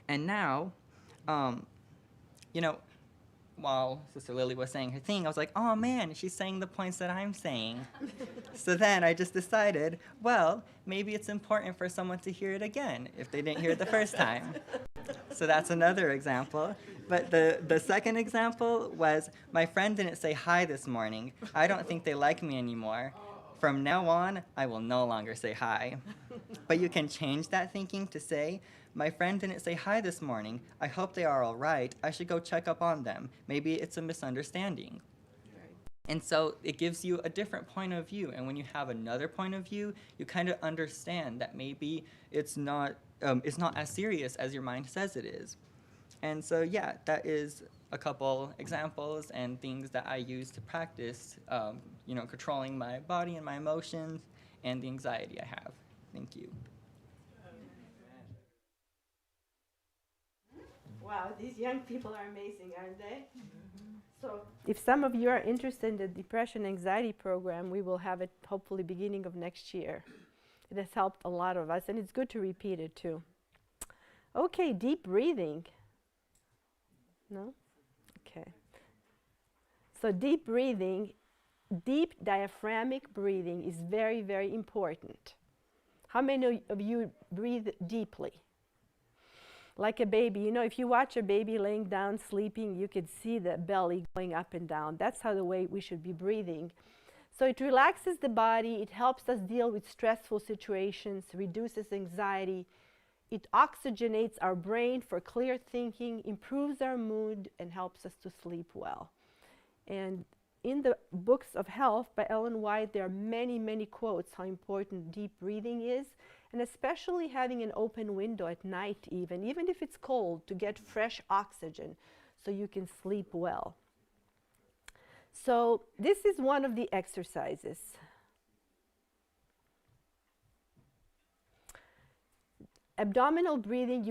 And now, you know, while Sister Lily was saying her thing, I was like, oh man, she's saying the points that I'm saying. So then I just decided, well, maybe it's important for someone to hear it again if they didn't hear it the first time. So that's another example. But the second example was, my friend didn't say hi this morning. I don't think they like me anymore. From now on, I will no longer say hi. But you can change that thinking to say, my friend didn't say hi this morning. I hope they are all right. I should go check up on them. Maybe it's a misunderstanding. And so it gives you a different point of view. And when you have another point of view, you kind of understand that maybe it's not as serious as your mind says it is. And so, yeah, that is a couple examples and things that I use to practice, controlling my body and my emotions and the anxiety I have. Thank you. Wow, these young people are amazing, aren't they? So if some of you are interested in the depression anxiety program, we will have it hopefully beginning of next year. It has helped a lot of us, and it's good to repeat it too. Okay, deep breathing. No? Okay. So deep breathing, deep diaphragmatic breathing is very, very important. How many of you breathe deeply? Like a baby. You know, if you watch a baby laying down sleeping, you could see the belly going up and down. That's how the way we should be breathing. So it relaxes the body, it helps us deal with stressful situations, reduces anxiety, it oxygenates our brain for clear thinking, improves our mood, and helps us to sleep well. And in the books of health by Ellen White, there are many, many quotes how important deep breathing is, and especially having an open window at night even if it's cold, to get fresh oxygen so you can sleep well. So this is one of the exercises. Abdominal breathing,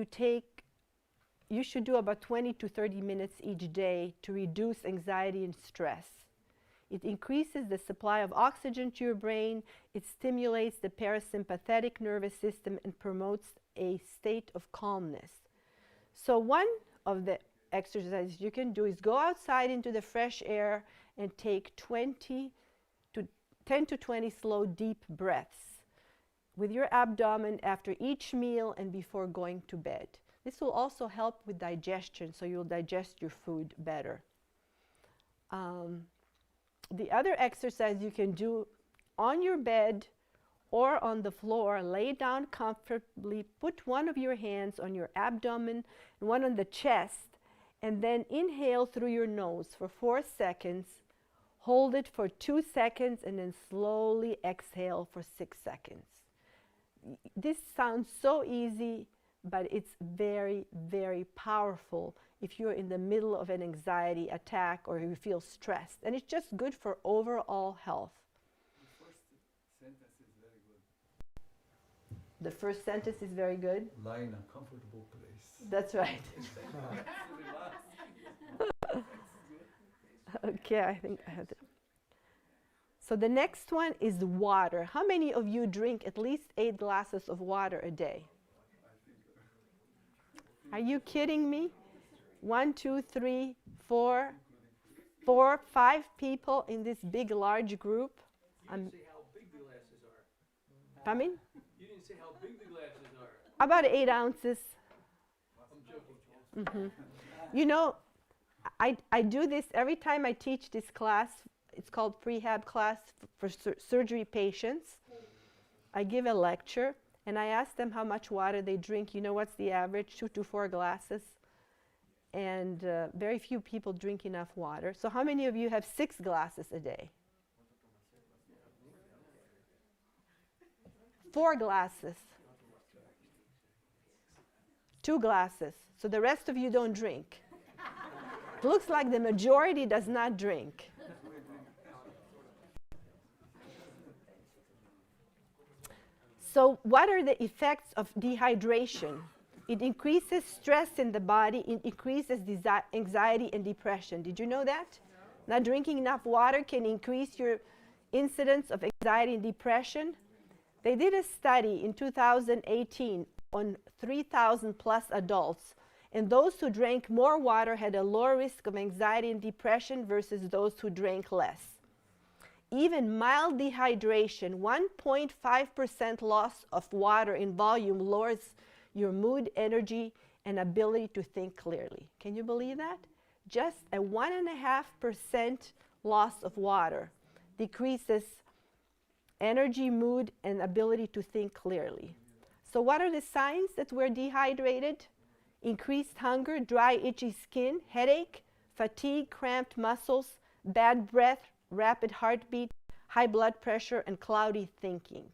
you should do about 20 to 30 minutes each day to reduce anxiety and stress. It increases the supply of oxygen to your brain, it stimulates the parasympathetic nervous system and promotes a state of calmness. So one of the exercises you can do is go outside into the fresh air and take 10 to 20 slow deep breaths with your abdomen after each meal and before going to bed. This will also help with digestion, so you'll digest your food better. The other exercise you can do on your bed or on the floor, lay down comfortably, put one of your hands on your abdomen and one on the chest, and then inhale through your nose for 4 seconds, hold it for 2 seconds, and then slowly exhale for 6 seconds. This sounds so easy, but it's very, very powerful if you're in the middle of an anxiety attack or you feel stressed. And it's just good for overall health. The first sentence is very good. The first sentence is very good. Lie in a comfortable place. That's right. Okay, I think I have it. So the next one is water. How many of you drink at least 8 glasses of water a day? Are you kidding me? 1, 2, 3, 4, 5 people in this big, large group. You didn't say how big the glasses are. I mean, You didn't say how big the glasses are. about 8 ounces. I'm joking. You know, I do this every time I teach this class. It's called prehab class for surgery patients. I give a lecture and I ask them how much water they drink. You know what's the average? 2 to 4 glasses. And very few people drink enough water. So how many of you have 6 glasses a day? 4 glasses. 2 glasses. So the rest of you don't drink. It looks like the majority does not drink. So what are the effects of dehydration? It increases stress in the body. It increases anxiety and depression. Did you know that? Not drinking enough water can increase your incidence of anxiety and depression. They did a study in 2018 on 3,000 plus adults, and those who drank more water had a lower risk of anxiety and depression versus those who drank less. Even mild dehydration, 1.5% loss of water in volume lowers your mood, energy, and ability to think clearly. Can you believe that? Just a 1.5% loss of water decreases energy, mood, and ability to think clearly. So what are the signs that we're dehydrated? Increased hunger, dry, itchy skin, headache, fatigue, cramped muscles, bad breath, rapid heartbeat, high blood pressure, and cloudy thinking.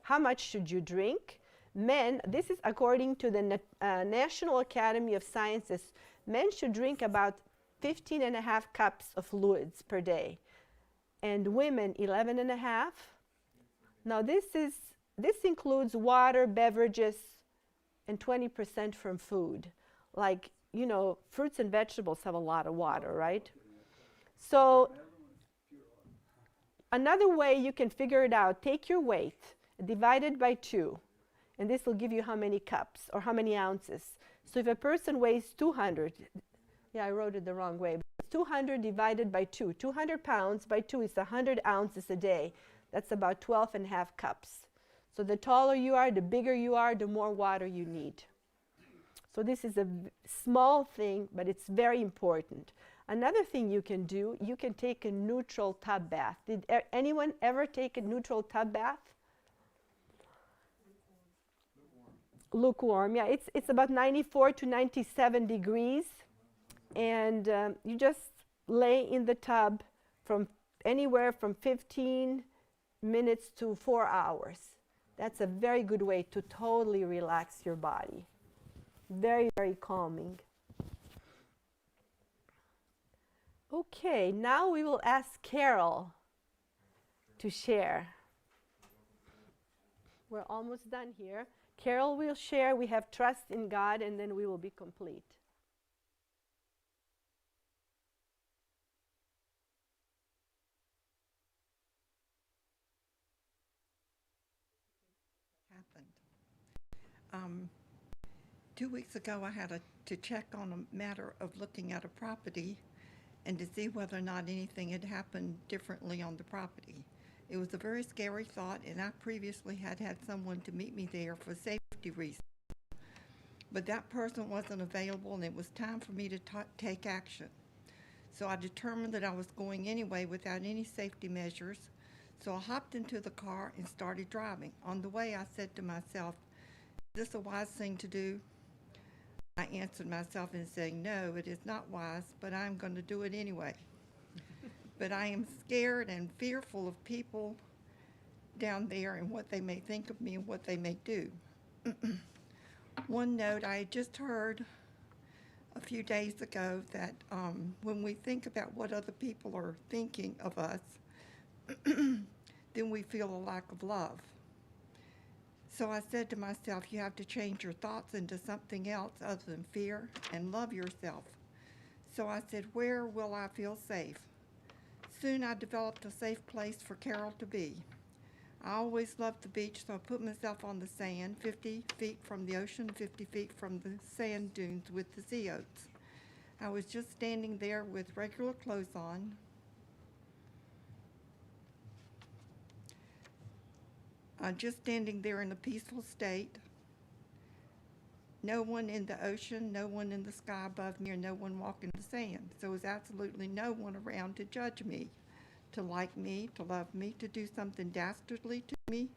How much should you drink? Men, this is according to the National Academy of Sciences, men should drink about 15.5 cups of fluids per day, and women 11.5. Now this includes water, beverages, and 20% from food. Like, you know, fruits and vegetables have a lot of water, right? So another way you can figure it out, take your weight, divide it by 2, and this will give you how many cups or how many ounces. So if a person weighs 200, yeah, I wrote it the wrong way, but 200 divided by 2, 200 pounds by 2 is 100 ounces a day. That's about 12.5 cups. So the taller you are, the bigger you are, the more water you need. So this is a small thing, but it's very important. Another thing you can do, you can take a neutral tub bath. Did anyone ever take a neutral tub bath? Lukewarm, yeah. It's about 94 to 97 degrees. And you just lay in the tub from anywhere from 15 minutes to 4 hours. That's a very good way to totally relax your body. Very, very calming. Okay, now we will ask Carol to share. We're almost done here. Carol will share. We have trust in God, and then we will be complete. Happened. 2 weeks ago, I had to check on a matter of looking at a property and to see whether or not anything had happened differently on the property. It was a very scary thought, and I previously had someone to meet me there for safety reasons. But that person wasn't available, and it was time for me to take action. So I determined that I was going anyway without any safety measures. So I hopped into the car and started driving. On the way, I said to myself, is this a wise thing to do? I answered myself in saying, no, it is not wise, but I'm going to do it anyway. But I am scared and fearful of people down there and what they may think of me and what they may do. One note, I had just heard a few days ago that when we think about what other people are thinking of us, then we feel a lack of love. So I said to myself, you have to change your thoughts into something else other than fear and love yourself. So I said, where will I feel safe? Soon I developed a safe place for Carol to be. I always loved the beach, so I put myself on the sand, 50 feet from the ocean, 50 feet from the sand dunes with the sea oats. I was just standing there with regular clothes on, just standing there in a peaceful state, no one in the ocean, no one in the sky above me, or no one walking the sand. So there was absolutely no one around to judge me, to like me, to love me, to do something dastardly to me,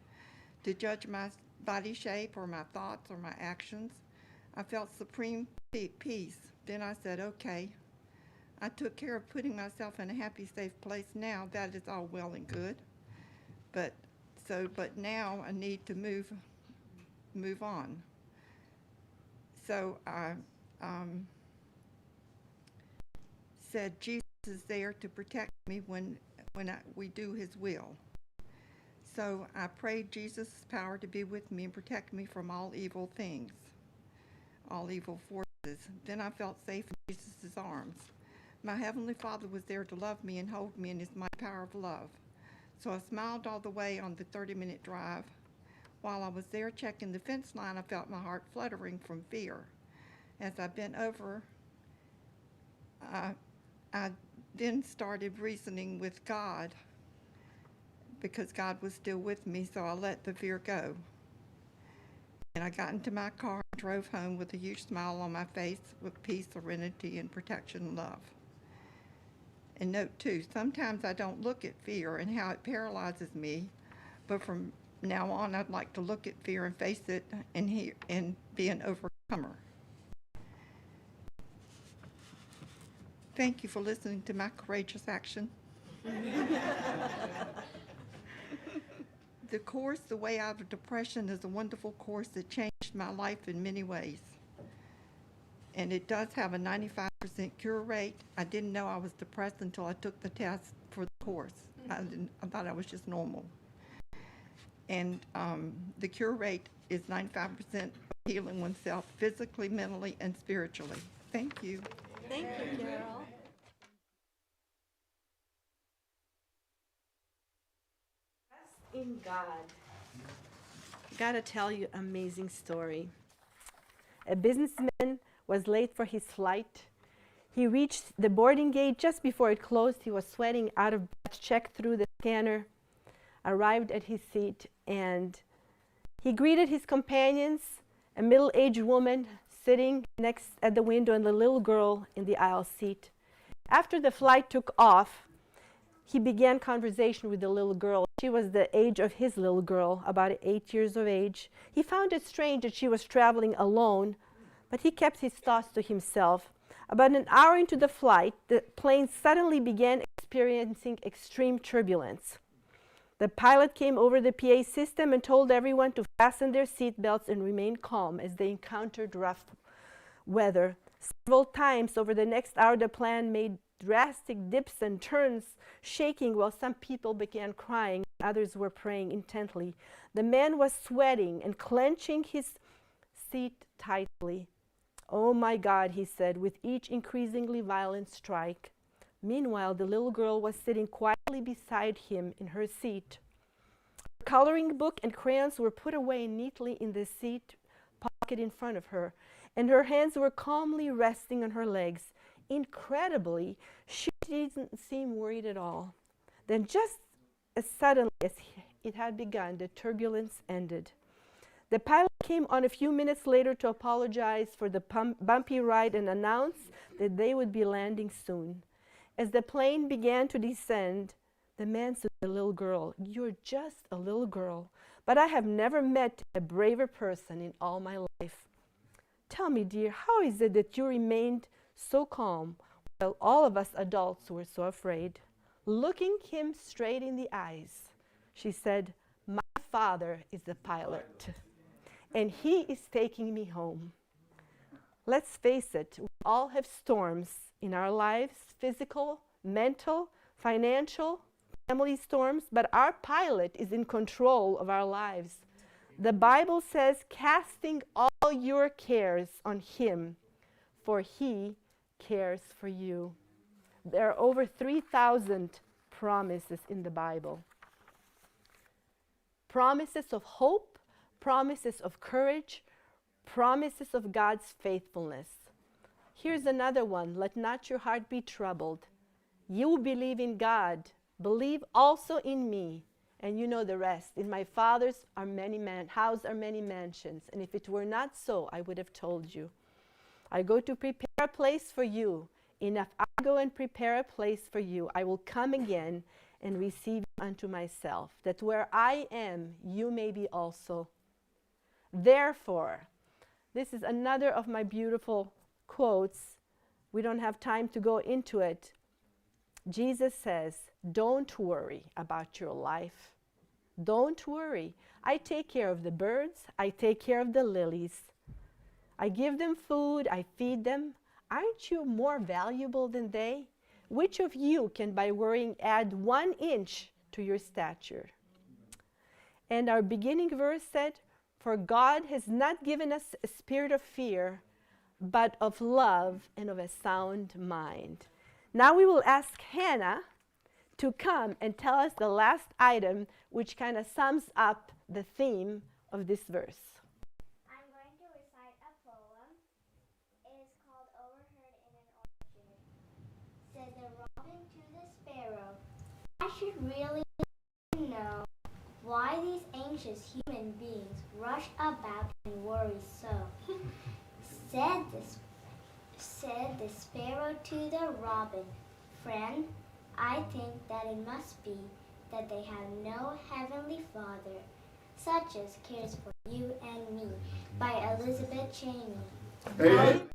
to judge my body shape or my thoughts or my actions. I felt supreme peace. Then I said, okay, I took care of putting myself in a happy, safe place. Now that is all well and good. But now I need to move on. So I said Jesus is there to protect me when we do his will. So I prayed Jesus' power to be with me and protect me from all evil things, all evil forces. Then I felt safe in Jesus' arms. My Heavenly Father was there to love me and hold me in his mighty power of love. So I smiled all the way on the 30-minute drive. While I was there checking the fence line, I felt my heart fluttering from fear. As I bent over, I then started reasoning with God because God was still with me, so I let the fear go. And I got into my car and drove home with a huge smile on my face with peace, serenity, and protection and love. And note too, sometimes I don't look at fear and how it paralyzes me, but from now on I'd like to look at fear and face it and be an overcomer. Thank you for listening to my courageous action. The course, The Way Out of Depression, is a wonderful course that changed my life in many ways. And it does have a 95% cure rate. I didn't know I was depressed until I took the test for the course. I thought I was just normal. And the cure rate is 95% of healing oneself physically, mentally, and spiritually. Thank you. Thank you, Carol. Trust in God. Gotta tell you an amazing story. A businessman was late for his flight. He reached the boarding gate just before it closed. He was sweating out of breath, checked through the scanner, arrived at his seat, and he greeted his companions, a middle-aged woman sitting next at the window and the little girl in the aisle seat. After the flight took off, he began conversation with the little girl. She was the age of his little girl, about 8 years of age. He found it strange that she was traveling alone, but he kept his thoughts to himself. About an hour into the flight, the plane suddenly began experiencing extreme turbulence. The pilot came over the PA system and told everyone to fasten their seatbelts and remain calm as they encountered rough weather. Several times over the next hour, the plane made drastic dips and turns, shaking while some people began crying and others were praying intently. The man was sweating and clenching his seat tightly. "Oh my God," he said, with each increasingly violent strike. Meanwhile, the little girl was sitting quietly beside him in her seat. Her coloring book and crayons were put away neatly in the seat pocket in front of her, and her hands were calmly resting on her legs. Incredibly, she didn't seem worried at all. Then just as suddenly as it had begun, the turbulence ended. The pilot came on a few minutes later to apologize for the bumpy ride and announce that they would be landing soon. As the plane began to descend, the man said to the little girl, "You're just a little girl, but I have never met a braver person in all my life. Tell me, dear, how is it that you remained so calm while all of us adults were so afraid?" Looking him straight in the eyes, she said, "My father is the pilot, and he is taking me home." Let's face it, we all have storms in our lives, physical, mental, financial, family storms, but our pilot is in control of our lives. The Bible says, "Casting all your cares on him, for he cares for you." There are over 3,000 promises in the Bible. Promises of hope, promises of courage, promises of God's faithfulness. Here's another one. "Let not your heart be troubled. You believe in God, believe also in me. And you know the rest. In my Father's house are many mansions. And if it were not so, I would have told you. I go to prepare a place for you. And if I go and prepare a place for you, I will come again and receive you unto myself, that where I am, you may be also. Therefore, this is another of my beautiful quotes. We don't have time to go into it. Jesus says, don't worry about your life. Don't worry. I take care of the birds. I take care of the lilies. I give them food. I feed them. Aren't you more valuable than they? Which of you can, by worrying, add 1 inch to your stature? And our beginning verse said, for God has not given us a spirit of fear, but of love and of a sound mind. Now we will ask Hannah to come and tell us the last item, which kind of sums up the theme of this verse. I'm going to recite a poem. It is called Overheard in an Orchard. Said the robin to the sparrow, I should really know why these anxious human beings rush about and worry so. Said the sparrow to the robin, friend, I think that it must be that they have no heavenly Father, such as cares for you and me, by Elizabeth Cheney. Amen.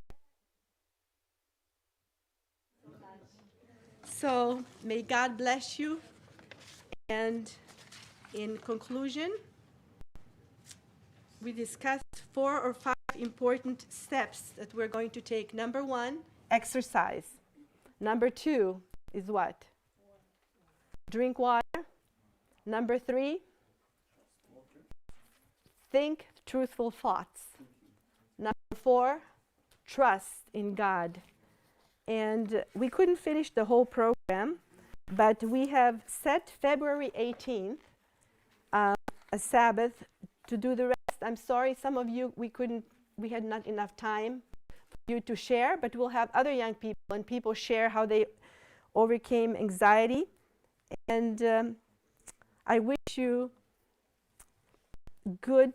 So may God bless you. And in conclusion, we discussed 4 or 5 important steps that we're going to take. Number 1, exercise. Number 2 is what? Drink water. Number 3, think truthful thoughts. Number 4, trust in God. And we couldn't finish the whole program, but we have set February 18th, a Sabbath, to do the rest. I'm sorry, some of you, we had not enough time for you to share, but we'll have other young people and people share how they overcame anxiety. And I wish you good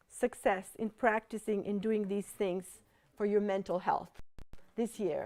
success in practicing and doing these things for your mental health this year.